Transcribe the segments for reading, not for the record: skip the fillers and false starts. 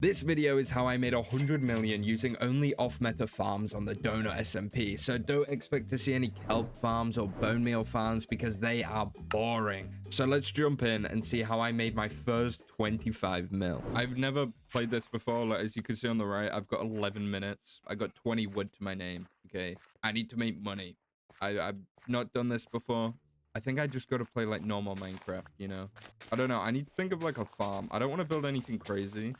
This video is how I made 100 million using only off-meta farms on the donut SMP, so don't expect to see any kelp farms or bone meal farms because they are boring. So let's jump in and see how I made my first 25 mil. I've never played this before. Like, as you can see on the right, I've got 11 minutes. I got 20 wood to my name. Okay, I need to make money. I've not done this before. I think I just got to play like normal Minecraft, you know? I don't know. I need to think of like a farm. I don't want to build anything crazy,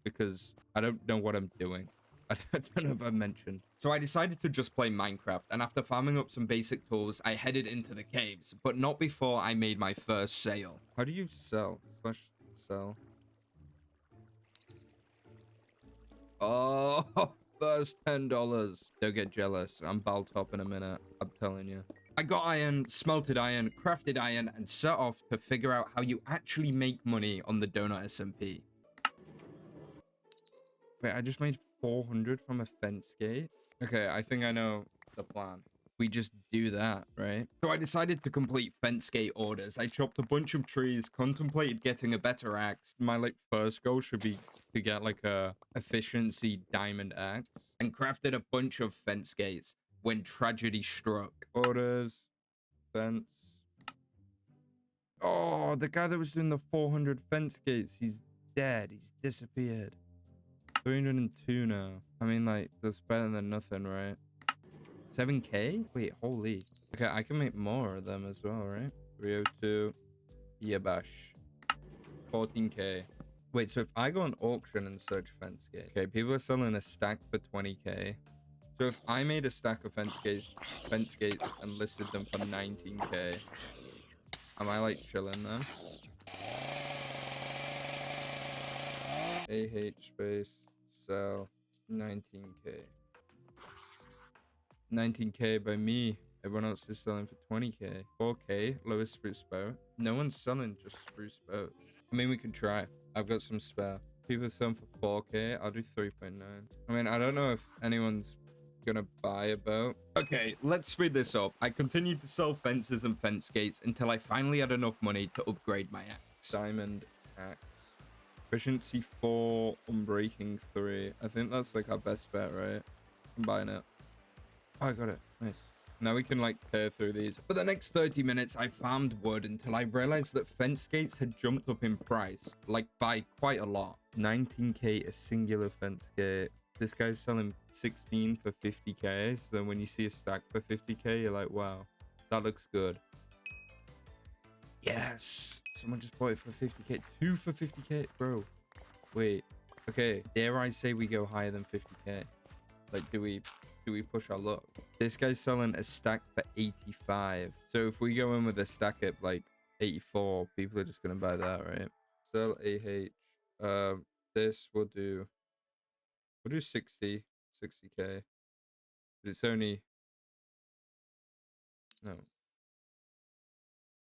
because I don't know what I'm doing. I don't know if I mentioned. So I decided to just play Minecraft, and after farming up some basic tools, I headed into the caves, but not before I made my first sale. How do you sell? Slash sell. Oh, first $10. Don't get jealous. I'm ball top in a minute. I'm telling you. I got iron, smelted iron, crafted iron, and set off to figure out how you actually make money on the donut SMP. Wait, I just made 400 from a fence gate. Okay, I think I know the plan. We just do that, right? So I decided to complete fence gate orders. I chopped a bunch of trees, contemplated getting a better axe. My like first goal should be to get like a efficiency diamond axe, and crafted a bunch of fence gates when tragedy struck. Orders, fence. Oh, the guy that was doing the 400 fence gates, he's dead. He's disappeared. 302 now. I mean, like, that's better than nothing, right? 7k? Wait, holy. Okay, I can make more of them as well, right? 302. Yabash. 14k. Wait, so if I go on auction and search fence gate. Okay, people are selling a stack for 20k. So if I made a stack of fence gates and listed them for 19k, am I like chilling then? AH space. So 19k. 19k by me. Everyone else is selling for 20k. 4k, lowest spruce boat. No one's selling just spruce boat. I mean, we could try. I've got some spare. People are selling for 4k. I'll do 3.9. I mean, I don't know if anyone's gonna buy a boat. Okay, let's speed this up. I continued to sell fences and fence gates until I finally had enough money to upgrade my axe. Diamond axe. Efficiency 4, unbreaking 3. I think that's like our best bet, right? I'm buying it. Oh, I got it. Nice. Now we can like tear through these. For the next 30 minutes, I farmed wood until I realized that fence gates had jumped up in price, like by quite a lot. 19k a singular fence gate. This guy's selling 16 for 50k. So then when you see a stack for 50k, you're like, wow, that looks good. Yes. Someone just bought it for 50k. 2 for 50k, bro. Wait. Okay. Dare I say we go higher than 50k? Like, do we push our luck? This guy's selling a stack for 85. So if we go in with a stack at like 84, people are just gonna buy that, right? Sell AH. This we'll do 60k. It's only no.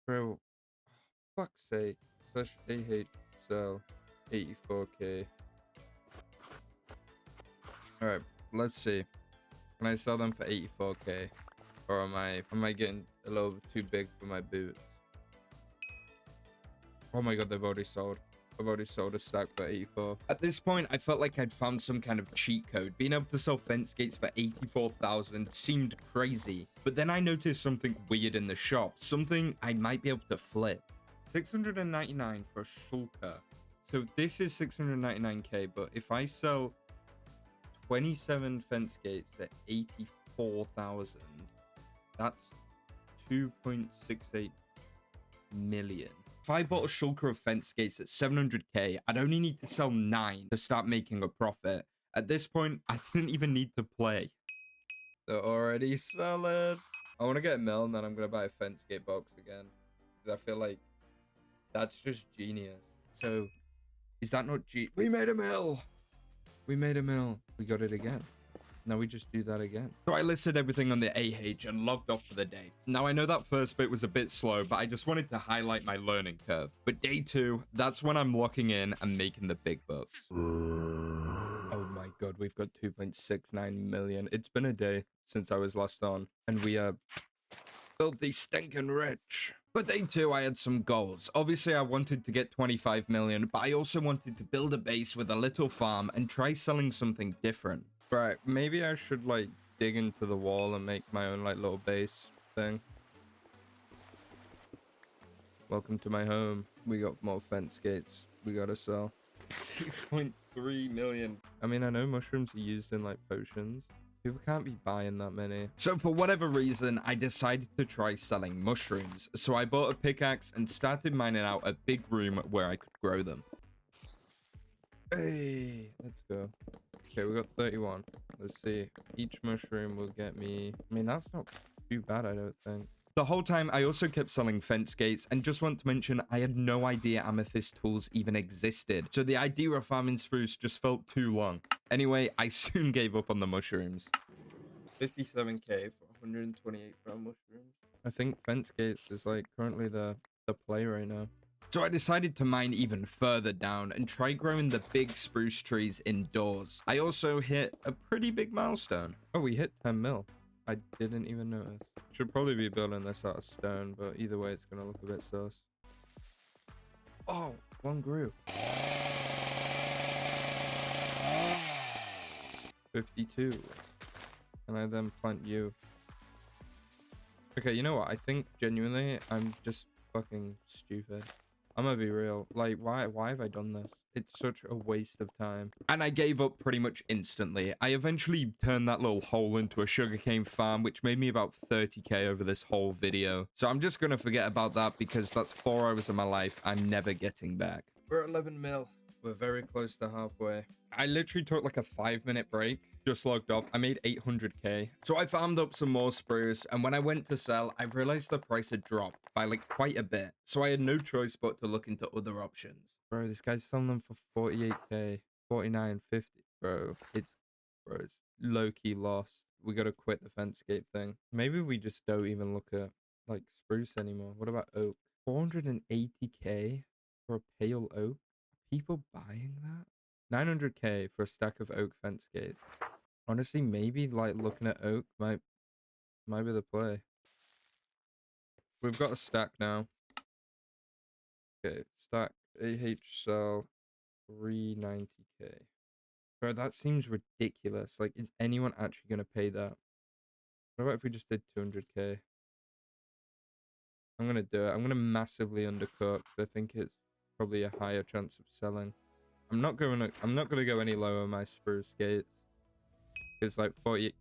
Bro, fuck's sake. Slash AH sell 84k. Alright, let's see. Can I sell them for 84k? Or am I getting a little too big for my boots? Oh my god, they've already sold. I've already sold a stack for 84. At this point, I felt like I'd found some kind of cheat code. Being able to sell fence gates for 84,000 seemed crazy. But then I noticed something weird in the shop. Something I might be able to flip. 699 for a shulker. So this is 699k, but if I sell 27 fence gates at 84,000, that's 2.68 million. If I bought a shulker of fence gates at 700k, I'd only need to sell 9 to start making a profit. At this point, I didn't even need to play. They're already selling. I want to get a mill, and then I'm going to buy a fence gate box again, because I feel like that's just genius. So, is that not We made a mill! We made a mill. We got it again. Now we just do that again. So I listed everything on the AH and logged off for the day. Now I know that first bit was a bit slow, but I just wanted to highlight my learning curve. But day 2, that's when I'm locking in and making the big bucks. Oh my god, we've got 2.69 million. It's been a day since I was last on, and we are filthy stinking rich. But day 2, I had some goals. Obviously, I wanted to get 25 million, but I also wanted to build a base with a little farm and try selling something different. Right, maybe I should like dig into the wall and make my own like little base thing. Welcome to my home. We got more fence gates we gotta sell. 6.3 million. I mean, I know mushrooms are used in like potions. People can't be buying that many. So for whatever reason, I decided to try selling mushrooms. So I bought a pickaxe and started mining out a big room where I could grow them. Hey, let's go. Okay, we got 31. Let's see. Each mushroom will get me... I mean, that's not too bad, I don't think. The whole time, I also kept selling fence gates, and just want to mention, I had no idea amethyst tools even existed. So the idea of farming spruce just felt too long. Anyway, I soon gave up on the mushrooms. 57k for 128 brown mushrooms. I think fence gates is like currently the play right now. So I decided to mine even further down and try growing the big spruce trees indoors. I also hit a pretty big milestone. Oh, we hit 10 mil. I didn't even notice. Should probably be building this out of stone, but either way, it's gonna look a bit sus. Oh, one grew. 52. And I then plant you. Okay, you know what? I think genuinely, I'm just fucking stupid. I'm gonna be real. Like, why have I done this? It's such a waste of time. And I gave up pretty much instantly. I eventually turned that little hole into a sugarcane farm, which made me about 30k over this whole video. So I'm just gonna forget about that because that's 4 hours of my life I'm never getting back. We're at 11 mil. We're very close to halfway. I literally took like a 5-minute break. Just logged off. I made 800k. So I farmed up some more spruce, and when I went to sell, I realized the price had dropped by like quite a bit. So I had no choice but to look into other options. Bro, this guy's selling them for 48k, 49.50. Bro, it's low-key lost. We gotta quit the fence gate thing. Maybe we just don't even look at like spruce anymore. What about oak? 480k for a pale oak? People buying that? 900k for a stack of oak fence gates. Honestly, maybe like looking at oak might be the play. We've got a stack now. Okay, stack AH cell 390k. Bro, that seems ridiculous. Like, is anyone actually gonna pay that? What about if we just did 200k? I'm gonna do it. I'm gonna massively undercook. I think it's probably a higher chance of selling. I'm not gonna go any lower on my spruce gates. It's like 40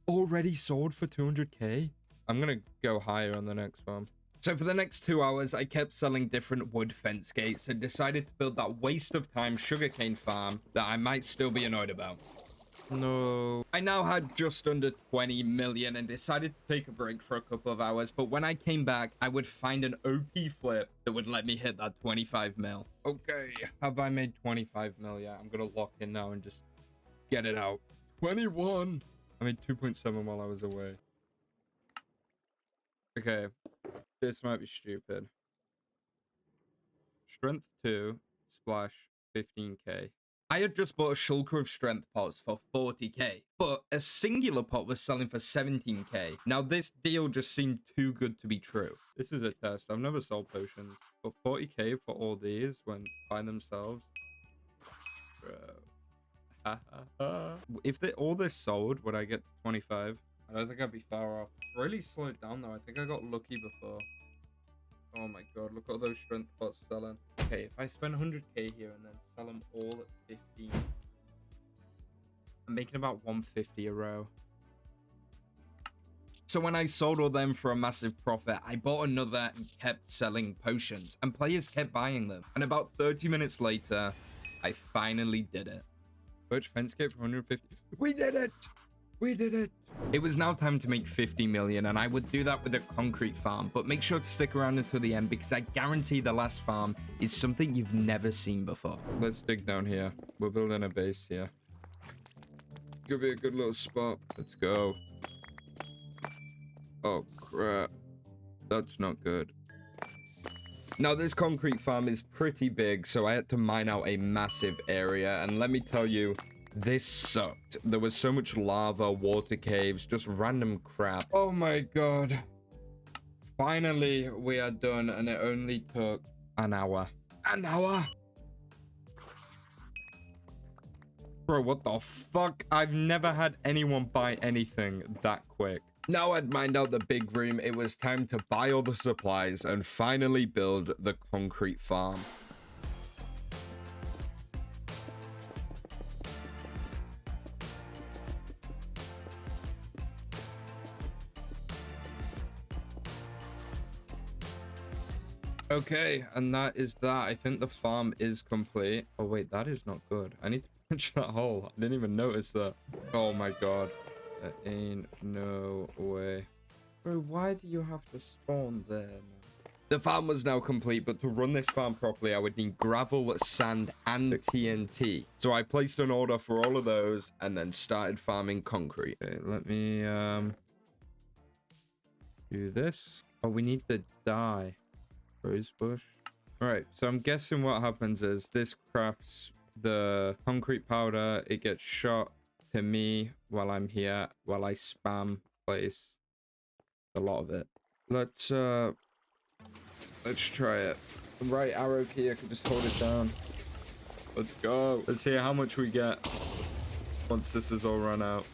already sold for 200k. I'm gonna go higher on the next one. So for the next 2 hours, I kept selling different wood fence gates and decided to build that waste of time sugarcane farm that I might still be annoyed about. No. I now had just under 20 million and decided to take a break for a couple of hours, but when I came back, I would find an OP flip that would let me hit that 25 mil. Okay, have I made 25 mil yet? I'm gonna lock in now and just get it out. 21. I made 2.7 while I was away. Okay, this might be stupid. Strength 2, splash 15k. I had just bought a shulker of strength pots for 40k, but a singular pot was selling for 17k. Now this deal just seemed too good to be true. This is a test. I've never sold potions, but 40k for all these when by themselves. Bro. If all this sold, would I get to 25? I don't think I'd be far off. Really slowed down though. I think I got lucky before. Oh my god, look at those strength pots selling. Okay, if I spend 100k here and then sell them all at 15, I'm making about 150 a row. So when I sold all them for a massive profit, I bought another and kept selling potions, and players kept buying them. And about 30 minutes later, I finally did it. Birch fence gate for 150. We did it! We did it! It was now time to make 50 million, and I would do that with a concrete farm, but make sure to stick around until the end because I guarantee the last farm is something you've never seen before. Let's dig down here. We're building a base here. Could be a good little spot. Let's go. Oh, crap. That's not good. Now, this concrete farm is pretty big, so I had to mine out a massive area, and let me tell you, this sucked. There was so much lava, water caves, just random crap. Oh my god. Finally, we are done, and it only took an hour. An hour? Bro, what the fuck? I've never had anyone buy anything that quick. Now I'd mined out the big room. It was time to buy all the supplies and finally build the concrete farm. Okay, and that is that. I think the farm is complete. Oh, wait, that is not good. I need to punch that hole. I didn't even notice that. Oh, my God. There ain't no way. Bro, why do you have to spawn there, man? The farm was now complete, but to run this farm properly, I would need gravel, sand, and TNT. So I placed an order for all of those and then started farming concrete. Okay, let me do this. Oh, we need the dye. Rose bush. All right, so I'm guessing what happens is this crafts the concrete powder. It gets shot to me while I'm here, while I spam place a lot of it. Let's try it. The right arrow key, I can just hold it down. Let's go. Let's see how much we get once this is all run out.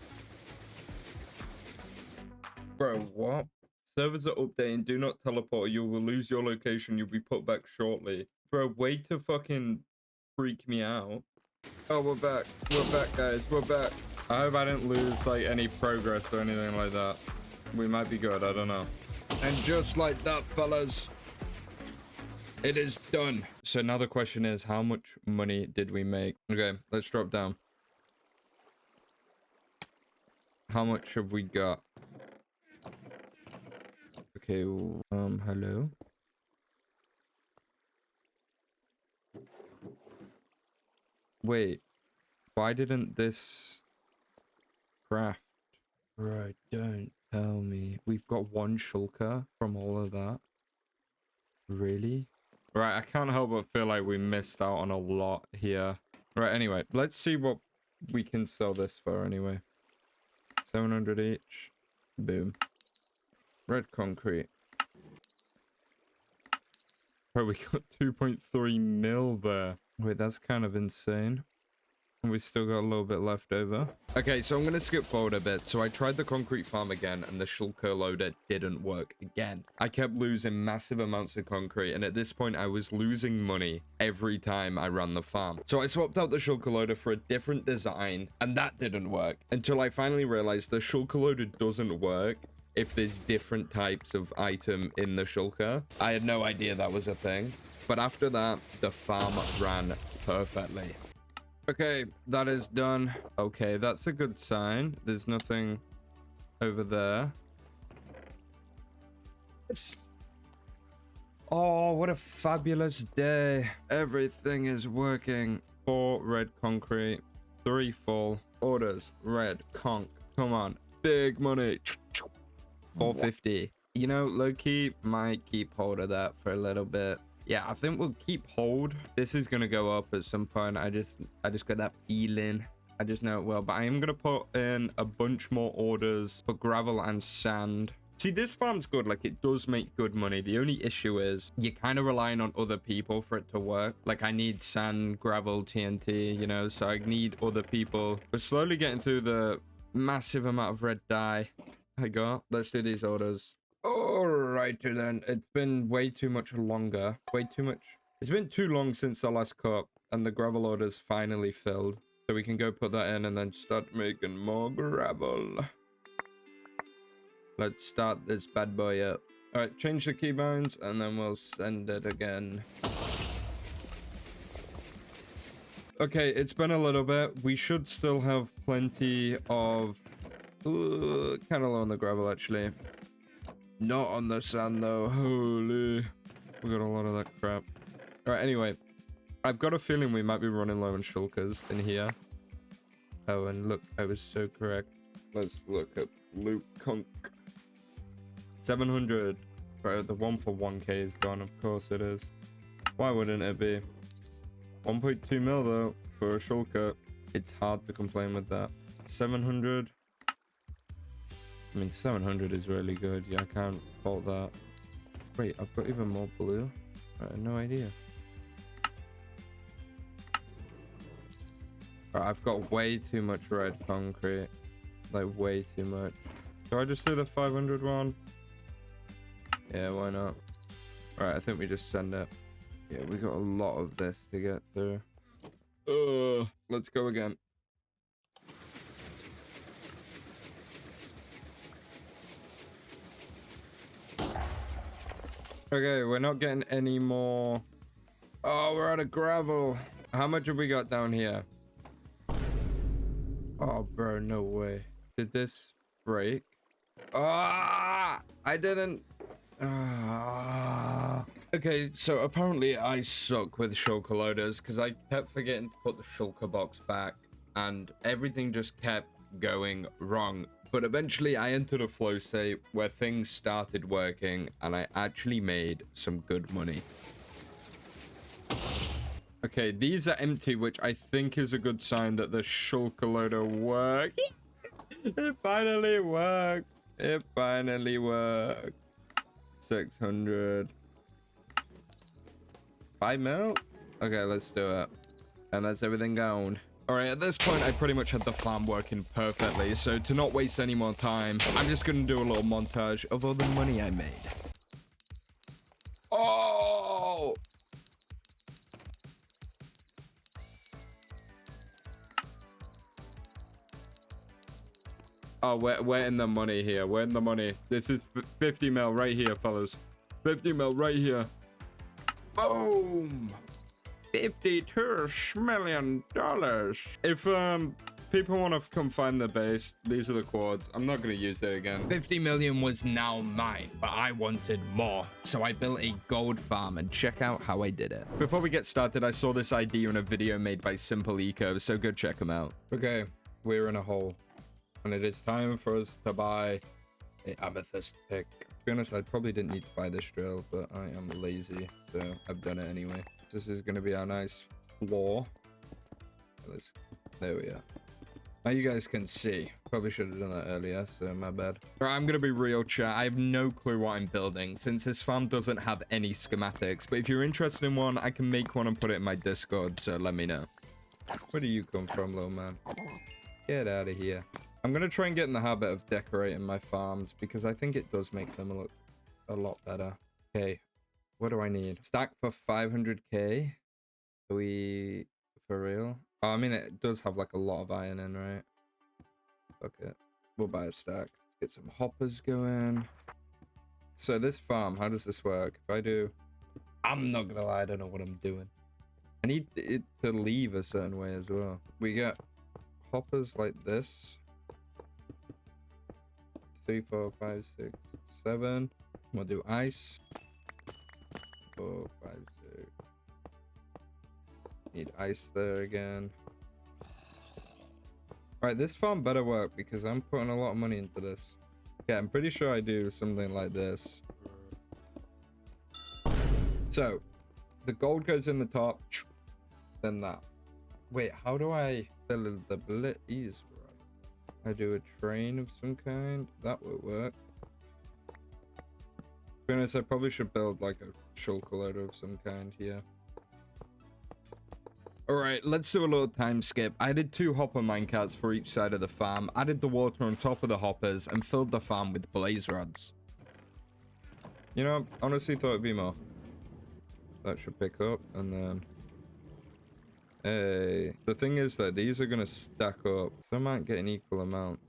Bro, what? Servers are updating. Do not teleport or you will lose your location. You'll be put back shortly. Bro, wait to fucking freak me out. Oh, we're back. We're back, guys. We're back. I hope I didn't lose, like, any progress or anything like that. We might be good. I don't know. And just like that, fellas, it is done. So now the question is, how much money did we make? Okay, let's drop down. How much have we got? Okay, hello? Wait, why didn't this craft? Right, don't tell me. We've got one shulker from all of that. Really? Right, I can't help but feel like we missed out on a lot here. Right, anyway, let's see what we can sell this for anyway. 700 each. Boom. Red concrete. Oh, we got 2.3 mil there. Wait, that's kind of insane. And we still got a little bit left over. Okay, so I'm going to skip forward a bit. So I tried the concrete farm again, and the shulker loader didn't work again. I kept losing massive amounts of concrete, and at this point, I was losing money every time I ran the farm. So I swapped out the shulker loader for a different design, and that didn't work. Until I finally realized the shulker loader doesn't work if there's different types of item in the shulker. I had no idea that was a thing. But after that, the farm ran perfectly. Okay, that is done. Okay, that's a good sign. There's nothing over there. Oh, what a fabulous day. Everything is working. 4 red concrete, 3 full. Orders, red conch. Come on, big money. 450. You know, low-key might keep hold of that for a little bit. Yeah, I think we'll keep hold. This is gonna go up at some point. I just got that feeling. I just know it will. But I am gonna put in a bunch more orders for gravel and sand. See, this farm's good. Like, it does make good money. The only issue is you're kind of relying on other people for it to work. Like, I need sand, gravel, TNT, you know, so I need other people. We're slowly getting through the massive amount of red dye I got. Let's do these orders. Alrighty then. It's been way too much longer. Way too much. It's been too long since the last cup, and the gravel order's finally filled. So we can go put that in and then start making more gravel. Let's start this bad boy up. Alright, change the keybinds and then we'll send it again. Okay, it's been a little bit. We should still have plenty of... Ooh, kind of low on the gravel, actually. Not on the sand, though. Holy. We got a lot of that crap. Alright, anyway. I've got a feeling we might be running low on shulkers in here. Oh, and look, I was so correct. Let's look at Luke Conk. 700. Bro, the 1 for 1k is gone. Of course it is. Why wouldn't it be? 1.2 mil, though, for a shulker. It's hard to complain with that. 700. I mean, 700 is really good. Yeah, I can't fault that. Wait, I've got even more blue. I had no idea. Right, I've got way too much red concrete. Like, way too much. Do I just do the 500 one? Yeah, why not? Alright, I think we just send it. Yeah, we got a lot of this to get through. Let's go again. Okay, we're not getting any more. Oh, we're out of gravel. How much have we got down here? Oh, bro, no way. Did this break? Ah, I didn't. Ah. Okay, so apparently I suck with shulker loaders because I kept forgetting to put the shulker box back and everything just kept going wrong. But eventually I entered a flow state where things started working and I actually made some good money. Okay, these are empty, which I think is a good sign that the shulker loader worked. It finally worked. It finally worked. 600. 5 mil? Okay, let's do it. And that's everything gone. Alright, at this point, I pretty much had the farm working perfectly. So to not waste any more time, I'm just going to do a little montage of all the money I made. Oh! Oh, we're in the money here. We're in the money. This is 50 mil right here, fellas. 50 mil right here. Boom! $52 million. If people want to come find the base, these are the quads. I'm not going to use it again. 50 million was now mine, but I wanted more. So I built a gold farm and check out how I did it. Before we get started, I saw this idea in a video made by Simple Eco, so go check them out. Okay, we're in a hole. And it is time for us to buy an amethyst pick. To be honest, I probably didn't need to buy this drill, but I am lazy, so I've done it anyway. This is going to be our nice floor. There we are. Now you guys can see. Probably should have done that earlier, so my bad. All right, I'm going to be real, chat. I have no clue what I'm building, since this farm doesn't have any schematics. But if you're interested in one, I can make one and put it in my Discord, so let me know. Where do you come from, little man? Get out of here. I'm going to try and get in the habit of decorating my farms because I think it does make them look a lot better. Okay, what do I need? Stack for 500k? Are we for real? Oh, I mean, it does have like a lot of iron in, right? Fuck it. We'll buy a stack. Get some hoppers going. So this farm, how does this work? If I do... I'm not going to lie, I don't know what I'm doing. I need it to leave a certain way as well. We get hoppers like this. 3, 4, 5, 6, 7. We'll do ice. 4, 5, 6. Need ice there again. Alright, this farm better work because I'm putting a lot of money into this. Yeah, I'm pretty sure I do something like this. So, the gold goes in the top, then that. Wait, how do I fill the blaze? I do a train of some kind. That will work. To be honest, I probably should build like a shulker loader of some kind here. Alright, let's do a little time skip. I did 2 hopper minecarts for each side of the farm, added the water on top of the hoppers, and filled the farm with blaze rods. You know, I honestly thought it'd be more. That should pick up, and then... Hey, the thing is that these are going to stack up. Some aren't getting equal amounts.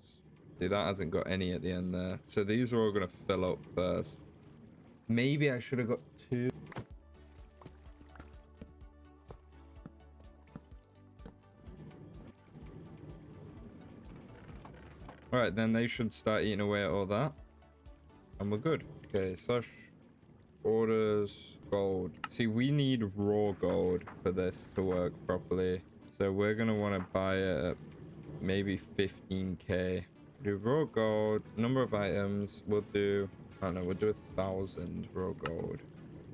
See, that hasn't got any at the end there. So these are all going to fill up first. Maybe I should have got 2. Alright, then they should start eating away at all that. And we're good. Okay, slash orders gold. See, we need raw gold for this to work properly. So we're going to want to buy it at maybe 15k. Do raw gold. Number of items. We'll do, I don't know, we'll do 1,000 raw gold.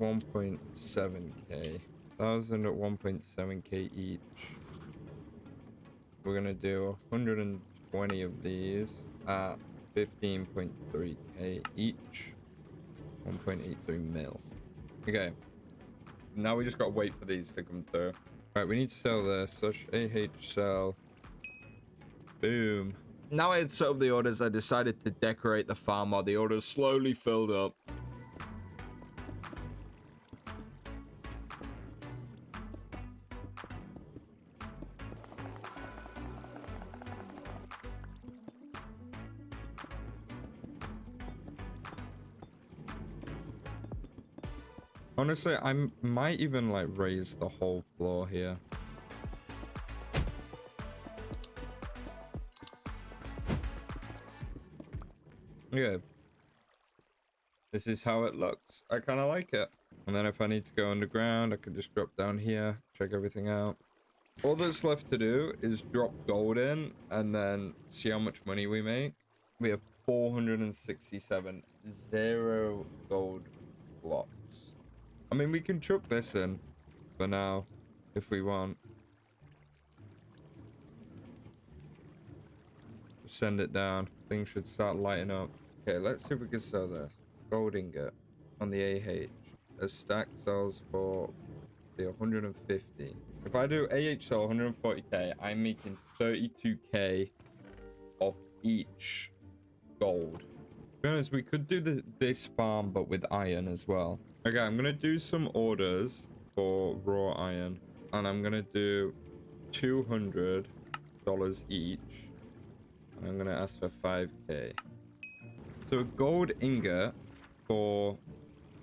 1.7k. 1,000 at 1.7k each. We're going to do 120 of these at 15.3k each. 1.83 mil. Okay. Now we just gotta wait for these to come through. Alright, we need to sell this. Such AH sell. Boom. Now I had set up the orders, I decided to decorate the farm while the orders slowly filled up. Honestly, I might even like raise the whole floor here. Yeah. This is how it looks. I kind of like it. And then if I need to go underground, I can just drop down here, check everything out. All that's left to do is drop gold in and then see how much money we make. We have 467, 0 gold blocks. I mean, we can chuck this in for now if we want. Send it down. Things should start lighting up. Okay, let's see if we can sell this. Gold ingot on the AH. A stack sells for the 150. If I do AH sell 140k, I'm making 32k off each gold. To be honest, we could do this farm, but with iron as well. Okay, I'm gonna do some orders for raw iron, and I'm gonna do $200 each. And I'm gonna ask for 5k. So a gold ingot for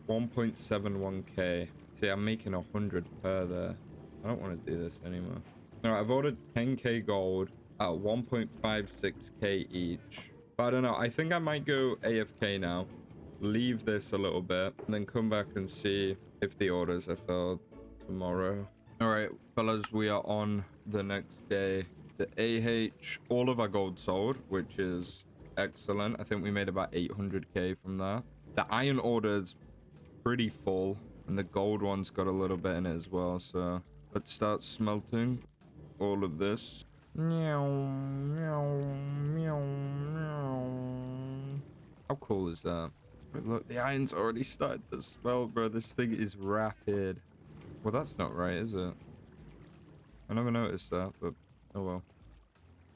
1.71k. See, I'm making 100 per there. I don't want to do this anymore. All right, I've ordered 10k gold at 1.56k each. But I don't know. I think I might go AFK now. Leave this a little bit and then come back and see if the orders are filled tomorrow. All right, fellas, we are on the next day. The AH, all of our gold sold, which is excellent. I think we made about 800k from that. The iron order's pretty full, and the gold one's got a little bit in it as well. So let's start smelting all of this. Meow, meow, meow, meow. How cool is that? But look, the iron's already started to smell, bro. This thing is rapid. Well, that's not right, is it? I never noticed that, but oh well.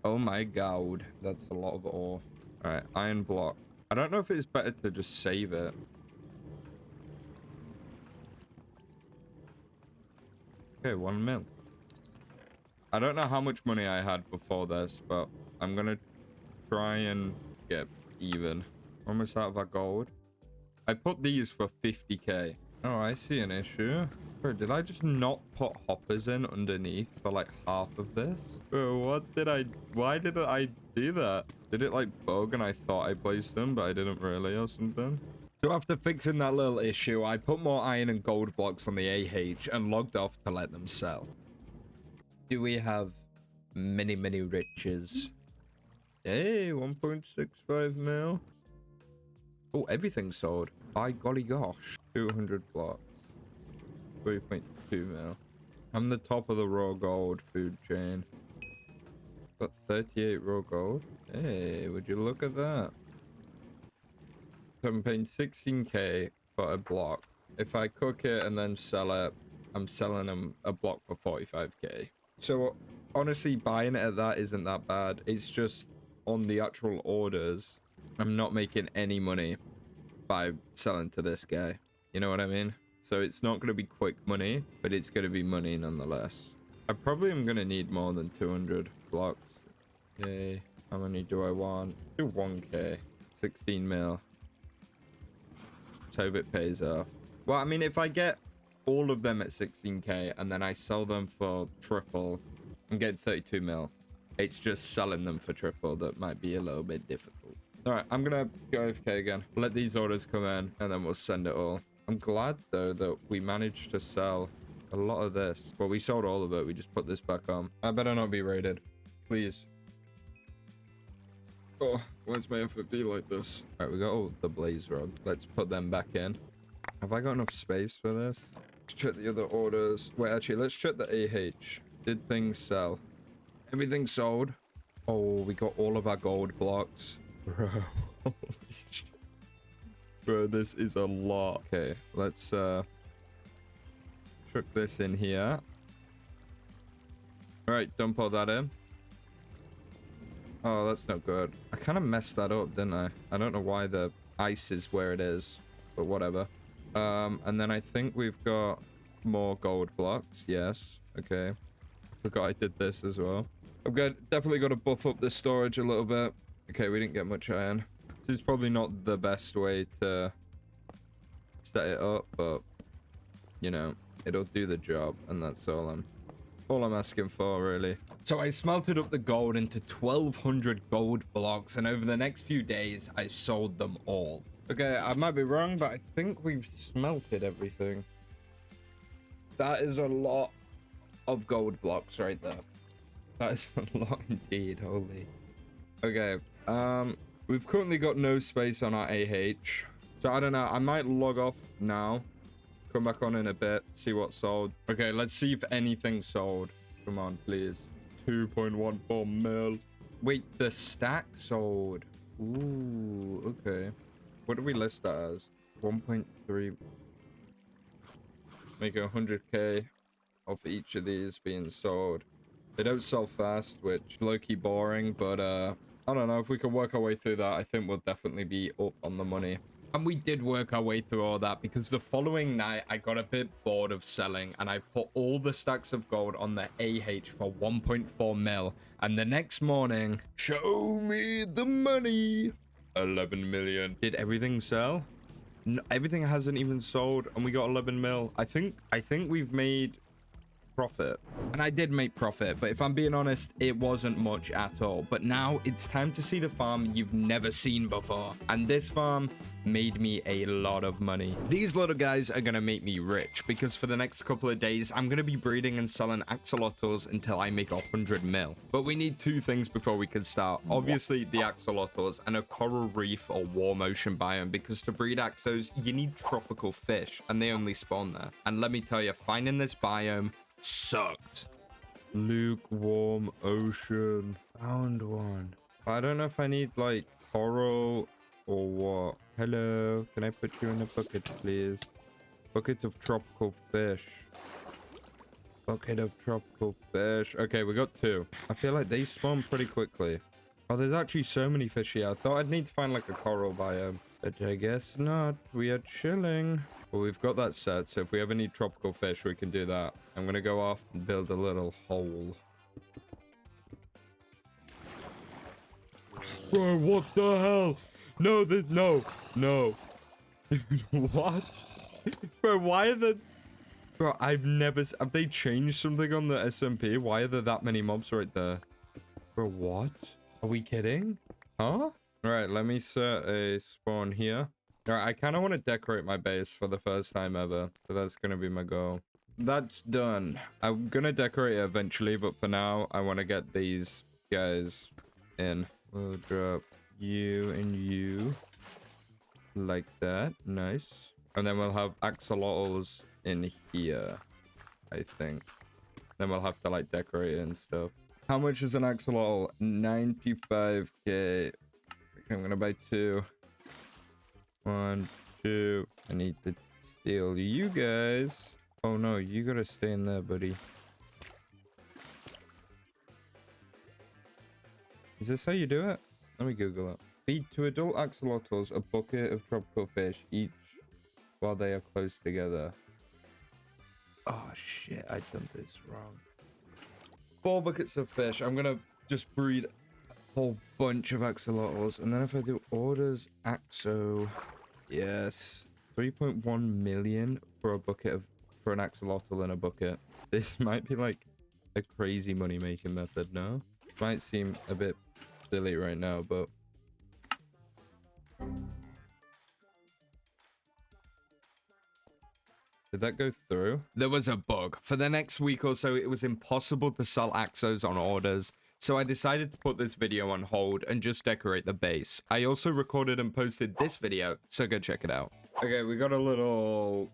Oh my god, that's a lot of ore. All right, iron block. I don't know if it's better to just save it. Okay, 1 mil. I don't know how much money I had before this, but I'm gonna try and get even. Almost out of our gold. I put these for 50k. Oh, I see an issue. Bro, did I just not put hoppers in underneath for like half of this? Bro, why didn't I do that? Did it like bug and I thought I placed them, but I didn't really or something? So after fixing that little issue, I put more iron and gold blocks on the AH and logged off to let them sell. Do we have many riches? Hey, 1.65 mil. Oh, everything sold. By golly gosh. 200 blocks. 3.2 mil. I'm the top of the raw gold food chain. Got 38 raw gold. Hey, would you look at that? So I'm paying 16k for a block. If I cook it and then sell it, I'm selling them a block for 45k. So honestly, buying it at that isn't that bad. It's just on the actual orders, I'm not making any money by selling to this guy. You know what I mean? So it's not going to be quick money, but it's going to be money nonetheless. I probably am going to need more than 200 blocks. Okay, how many do I want? Do 1k. 16 mil. Let's hope it pays off. Well, I mean, if I get all of them at 16k and then I sell them for triple, I'm getting 32 mil. It's just selling them for triple that might be a little bit difficult. All right, I'm gonna go AFK again. Let these orders come in and then we'll send it all. I'm glad though that we managed to sell a lot of this. Well, we sold all of it. We just put this back on. I better not be raided, please. Oh, why's my FFP like this? All right, we got all the blaze rod. Let's put them back in. Have I got enough space for this? Let's check the other orders. Wait, actually, let's check the AH. Did things sell? Everything sold. Oh, we got all of our gold blocks. Bro, holy shit. Bro, this is a lot. Okay, let's chuck this in here. All right, dump all that in. Oh, that's not good. I kind of messed that up, didn't I? I don't know why the ice is where it is, but whatever. And then I think we've got more gold blocks. Yes. Okay. Forgot I did this as well. Definitely got to buff up the storage a little bit. Okay, we didn't get much iron. This is probably not the best way to set it up, but you know, it'll do the job, and that's all I'm asking for, really. So I smelted up the gold into 1,200 gold blocks, and over the next few days, I sold them all. Okay, I might be wrong, but I think we've smelted everything. That is a lot of gold blocks right there. That is a lot indeed, holy. Okay, we've currently got no space on our AH. So I don't know, I might log off now. Come back on in a bit, see what's sold. Okay, let's see if anything's sold. Come on, please. 2.14 mil. Wait, the stack sold. Ooh, okay. What do we list that as? 1.3. Make 100k off each of these being sold. They don't sell fast, which is low-key boring, but I don't know. If we can work our way through that, I think we'll definitely be up on the money. And we did work our way through all that because the following night I got a bit bored of selling and I put all the stacks of gold on the AH for 1.4 mil. And the next morning, show me the money. 11 million. Did everything sell? No, everything hasn't even sold and we got 11 mil. I think we've made profit, and I did make profit, but if I'm being honest, it wasn't much at all. But now it's time to see the farm you've never seen before, and this farm made me a lot of money. These little guys are gonna make me rich because for the next couple of days I'm gonna be breeding and selling axolotls until I make 100 mil. But we need two things before we can start. Obviously the axolotls and a coral reef or warm ocean biome, because to breed axos you need tropical fish and they only spawn there. And let me tell you, finding this biome sucked. Lukewarm ocean. Found one. I don't know if I need like coral or what. Hello, can I put you in a bucket, please? Bucket of tropical fish. Bucket of tropical fish. Okay, we got two. I feel like they spawn pretty quickly. Oh, there's actually so many fish here. I thought I'd need to find like a coral biome, but I guess not. We are chilling. Well, we've got that set, so if we ever need tropical fish, we can do that. I'm gonna go off and build a little hole. Bro, what the hell? No, no. What? Bro, why are the... Bro, have they changed something on the SMP? Why are there that many mobs right there? Bro, what? Are we kidding? Huh? Alright, let me set a spawn here. Alright, I kind of want to decorate my base for the first time ever. So that's going to be my goal. That's done. I'm going to decorate it eventually, but for now, I want to get these guys in. We'll drop you and you. Like that. Nice. And then we'll have axolotls in here, I think. Then we'll have to, like, decorate it and stuff. How much is an axolotl? 95k. I'm going to buy two. 1, 2. I need to steal you guys. Oh no, you gotta stay in there, buddy. Is this how you do it? Let me Google it. Feed to adult axolotls a bucket of tropical fish each while they are close together. Oh shit, I done this wrong. 4 buckets of fish. I'm gonna just breed a whole bunch of axolotls, and then if I do orders axo. Yes, 3.1 million for a bucket of an axolotl in a bucket. This might be like a crazy money making method. No, might seem a bit silly right now, but did that go through? There was a bug. For the next week or so, it was impossible to sell axos on orders. So I decided to put this video on hold and just decorate the base. I also recorded and posted this video, so go check it out. Okay, we got a little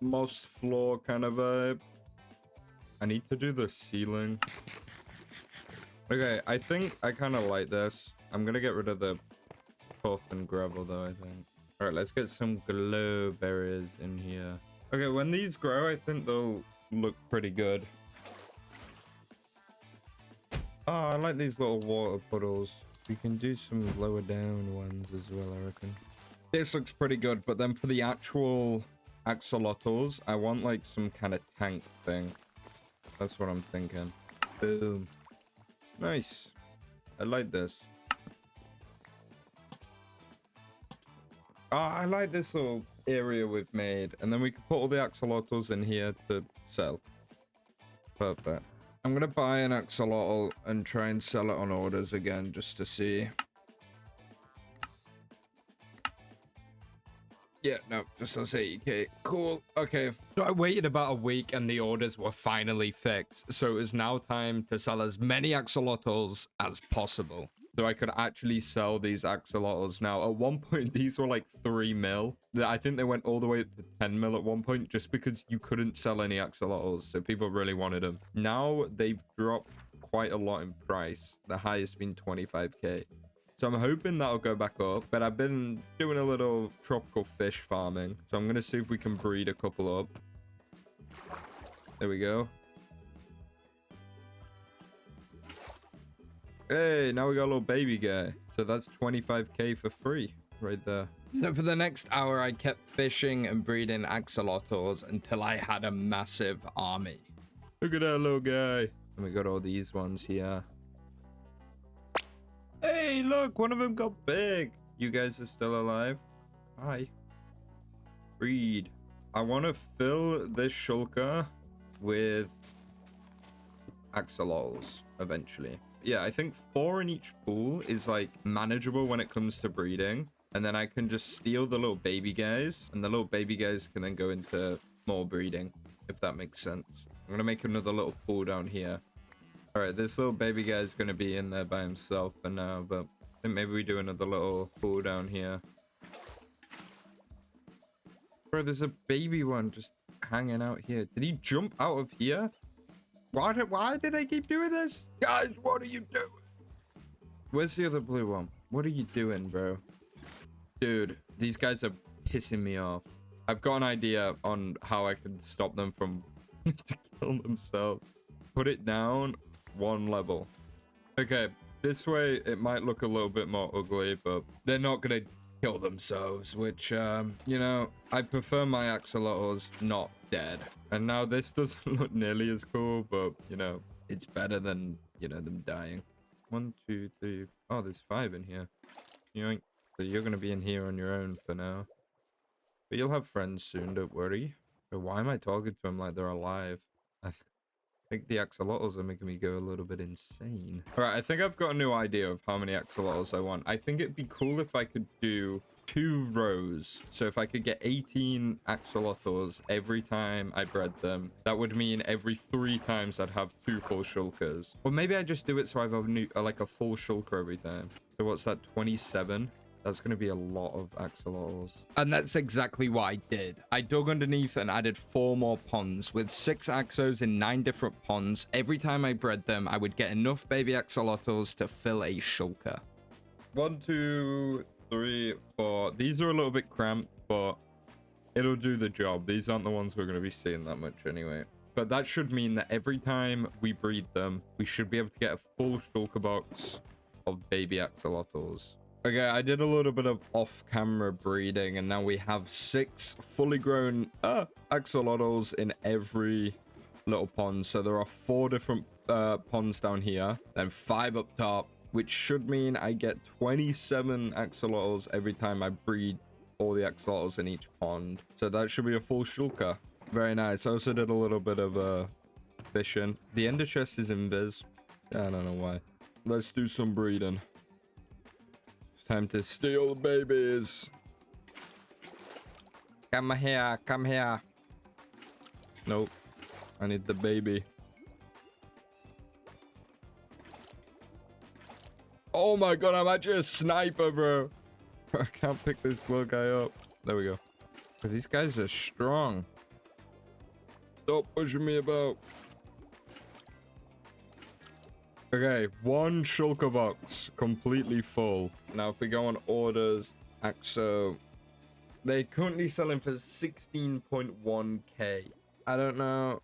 moss floor kind of vibe. I need to do the ceiling. Okay, I think I kind of like this. I'm gonna get rid of the turf and gravel though, I think. All right, let's get some glow berries in here. Okay, when these grow, I think they'll look pretty good. Oh, I like these little water puddles. We can do some lower down ones as well, I reckon. This looks pretty good, but then for the actual axolotls, I want like some kind of tank thing. That's what I'm thinking. Boom. Nice. I like this. Oh, I like this little area we've made. And then we can put all the axolotls in here to sell. Perfect. I'm going to buy an axolotl and try and sell it on orders again just to see. Yeah, no, just on 80k. Cool. Okay. So I waited about a week and the orders were finally fixed. So it was now time to sell as many axolotls as possible. So I could actually sell these axolotls. Now, at one point, these were like 3 mil. I think they went all the way up to 10 mil at one point just because you couldn't sell any axolotls. So people really wanted them. Now they've dropped quite a lot in price. The highest been 25k. So I'm hoping that'll go back up. But I've been doing a little tropical fish farming. So I'm going to see if we can breed a couple up. There we go. Hey, now we got a little baby guy. So that's 25k for free right there. So for the next hour, I kept fishing and breeding axolotls until I had a massive army. Look at that little guy. And we got all these ones here. Hey, look, one of them got big. You guys are still alive? Hi. Breed. I want to fill this shulker with axolotls eventually. Yeah, I think 4 in each pool is like manageable when it comes to breeding. And then I can just steal the little baby guys. And the little baby guys can then go into more breeding, if that makes sense. I'm going to make another little pool down here. All right, this little baby guy is going to be in there by himself for now. But I think maybe we do another little pool down here. Bro, there's a baby one just hanging out here. Did he jump out of here? Why do they keep doing this? Guys, what are you doing? Where's the other blue one? What are you doing, bro? Dude, these guys are pissing me off. I've got an idea on how I can stop them from to kill themselves. Put it down 1 level. Okay, this way it might look a little bit more ugly, but they're not gonna kill themselves, which, you know, I prefer my axolotls not dead. And now this doesn't look nearly as cool, but, you know, it's better than, you know, them dying. 1, 2, 3. Oh, there's 5 in here. So you're going to be in here on your own for now. But you'll have friends soon, don't worry. But why am I talking to them like they're alive? I think the axolotls are making me go a little bit insane. All right, I think I've got a new idea of how many axolotls I want. I think it'd be cool if I could do 2 rows. So if I could get 18 axolotls every time I bred them, that would mean every 3 times I'd have 2 full shulkers. Or maybe I just do it so I have like a full shulker every time. So what's that, 27? That's going to be a lot of axolotls. And that's exactly what I did. I dug underneath and added 4 more ponds with 6 axos in 9 different ponds. Every time I bred them, I would get enough baby axolotls to fill a shulker. 1, 2, 3, 4. These are a little bit cramped, but it'll do the job. These aren't the ones we're going to be seeing that much anyway. But that should mean that every time we breed them, we should be able to get a full shulker box of baby axolotls. Okay, I did a little bit of off-camera breeding, and now we have 6 fully grown axolotls in every little pond. So there are 4 different ponds down here, then 5 up top, which should mean I get 27 axolotls every time I breed all the axolotls in each pond. So that should be a full shulker. Very nice. I also did a little bit of fishing. The ender chest is invis. I don't know why. Let's do some breeding. It's time to steal babies. Come here, come here. Nope. I need the baby. Oh my god, I'm actually a sniper, bro. I can't pick this little guy up. There we go. But these guys are strong. Stop pushing me about. Okay, one shulker box completely full. Now, if we go on orders, Axo, they're currently selling for 16.1k. I don't know.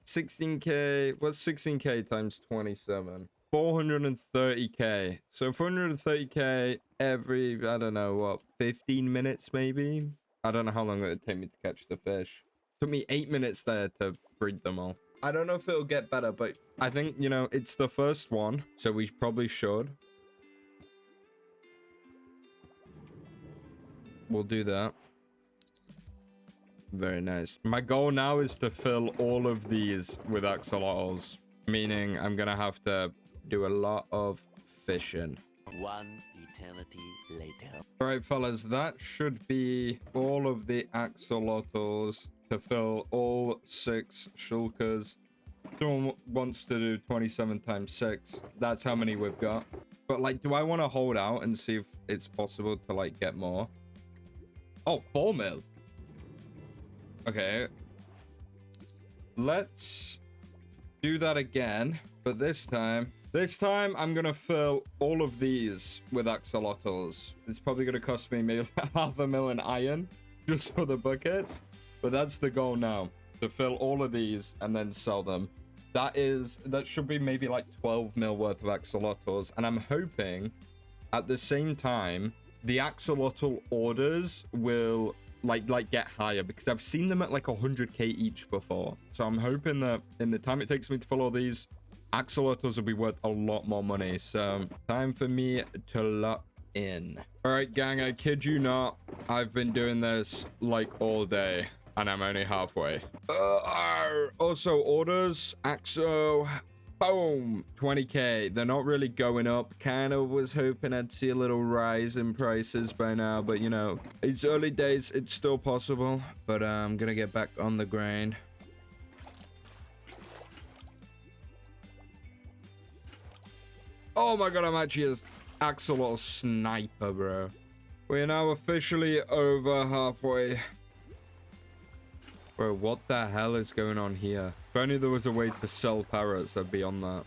16k. What's 16k times 27? 430k. So 430k every, I don't know what, 15 minutes maybe? I don't know how long it would take me to catch the fish. Took me 8 minutes there to breed them all. I don't know if it'll get better, but I think, you know, it's the first one, so we probably should. We'll do that. Very nice. My goal now is to fill all of these with axolotls, meaning I'm gonna have to do a lot of fishing. One eternity later. All right, fellas, that should be all of the axolotls to fill all 6 shulkers. Someone wants to do 27 times 6. That's how many we've got. But, like, do I want to hold out and see if it's possible to, like, get more? Oh, 4 mil. Okay. Let's do that again. But this time I'm going to fill all of these with axolotls. It's probably going to cost me maybe $500,000 iron just for the buckets. But that's the goal now, to fill all of these and then sell them. That should be maybe like 12 mil worth of axolotls. And I'm hoping at the same time, the axolotl orders will like get higher, because I've seen them at like 100k each before. So I'm hoping that in the time it takes me to fill all these, axolotls will be worth a lot more money. So time for me to lock in. All right, gang, I kid you not, I've been doing this like all day. And I'm only halfway. Also, orders. Axo. Boom. 20k. They're not really going up. Kind of was hoping I'd see a little rise in prices by now. But, you know, it's early days. It's still possible. But I'm going to get back on the grind. Oh my god, I'm actually an axolotl sniper, bro. We're now officially over halfway. Bro, what the hell is going on here? If only there was a way to sell parrots, I'd be on that.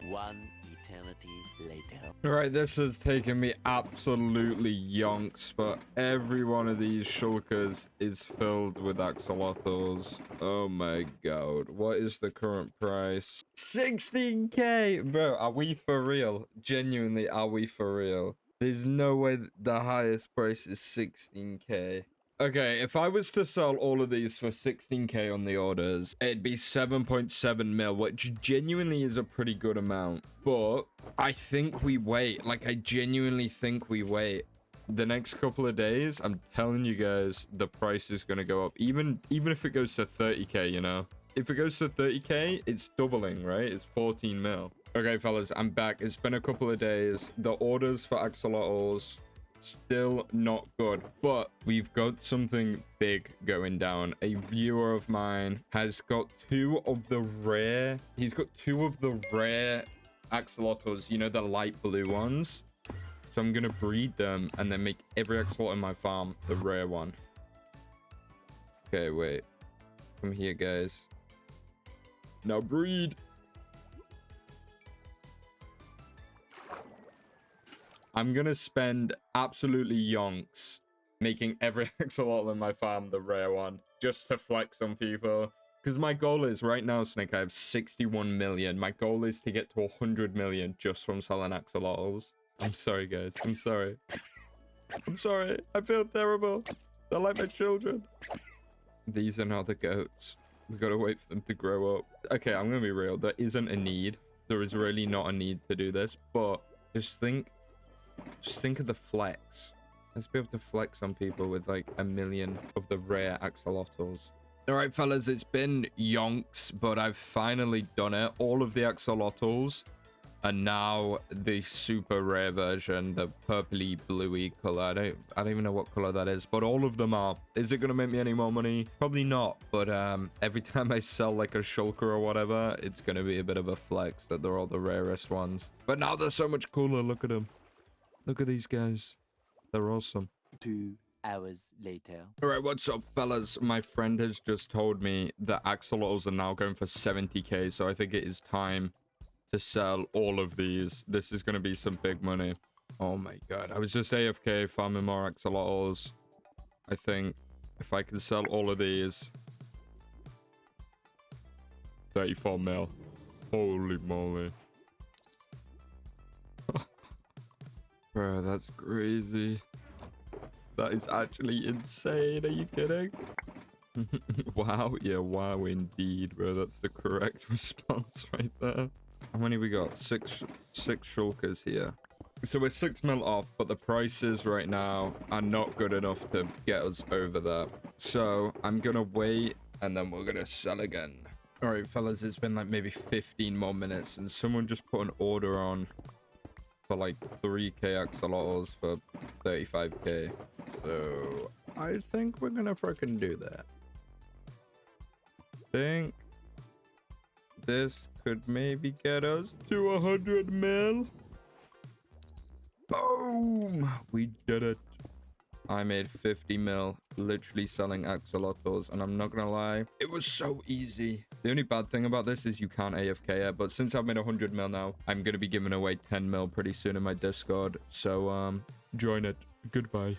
One eternity later. Alright, this has taken me absolutely yonks, but every one of these shulkers is filled with axolotls. Oh my god. What is the current price? 16k! Bro, are we for real? Genuinely, are we for real? There's no way the highest price is 16k. Okay, if I was to sell all of these for 16k on the orders, it'd be 7.7 mil, which genuinely is a pretty good amount. But I think we wait. Like, I genuinely think we wait. The next couple of days, I'm telling you guys, the price is going to go up. Even if it goes to 30k, you know? If it goes to 30k, it's doubling, right? It's 14 mil. Okay, fellas, I'm back. It's been a couple of days. The orders for axolotls... still not good, but we've got something big going down. A viewer of mine has got two of the rare axolotls, you know, the light blue ones. So I'm gonna breed them and then make every axolotl in my farm the rare one. Okay, wait, come here, guys. Now breed. I'm gonna spend absolutely yonks making every axolotl in my farm the rare one, just to flex on people. Because my goal is, right now, Snake, I have 61 million. My goal is to get to 100 million just from selling axolotls. I'm sorry, guys. I'm sorry. I'm sorry. I feel terrible. They're like my children. These are not the goats. We gotta wait for them to grow up. Okay, I'm gonna be real. There isn't a need. There is really not a need to do this, but just think of the flex. Let's be able to flex on people with like 1 million of the rare axolotls. All right, fellas, it's been yonks, but I've finally done it. All of the axolotls are now the super rare version, the purpley bluey color. I don't even know what color that is, but all of them are. Is it gonna make me any more money? Probably not, but every time I sell like a shulker or whatever, it's gonna be a bit of a flex that they're all the rarest ones. But now they're so much cooler. Look at them. Look at these guys. They're awesome. 2 hours later. All right, what's up, fellas? My friend has just told me that axolotls are now going for 70k, so I think it is time to sell all of these. This is going to be some big money. Oh my god. I was just AFK farming more axolotls. I think if I can sell all of these. 34 mil. Holy moly. Bro, that's crazy. That is actually insane. Are you kidding? Wow. Yeah, wow indeed, bro. That's the correct response right there. How many we got? Six shulkers here. So we're 6 mil off, but the prices right now are not good enough to get us over there. So I'm gonna wait and then we're gonna sell again. All right, fellas, it's been like maybe 15 more minutes and someone just put an order on for like 3k axolotls for 35k. So I think we're gonna freaking do that. Think this could maybe get us to 100 mil. Boom! We did it. I made 50 mil literally selling axolotls, and I'm not gonna lie, it was so easy. The only bad thing about this is you can't AFK it, but since I've made 100 mil now, I'm gonna be giving away 10 mil pretty soon in my Discord. So join it. Goodbye.